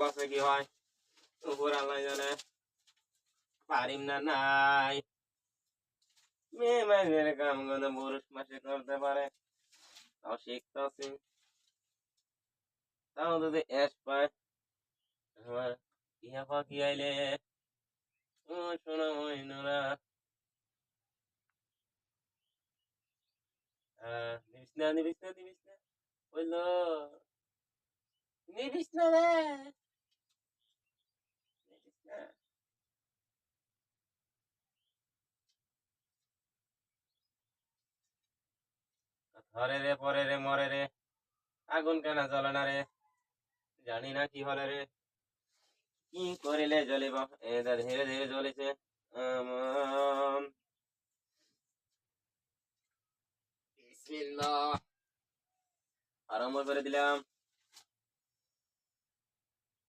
আছে কি হয় উপর আল্লাহ জানে পারিম না নাই মেয়ে মাইনের কাম গুলো পুরুষ মাসে করতে পারে তাও শিখতেছি তাও যদি এস পায় আমার ইয়া পাখি আইলে ও শোনা মইনুরা নিবিস না বললো নিবিস না রে নিবিস না ধরে রে পরে রে মরে রে আগুন কেন জ্বলে না রে জানি না কি হলে রে কি করিলে জ্বলিব এটা ধীরে ধীরে জ্বলিছে বিসমিল্লাহ আরম্ভ করে দিলাম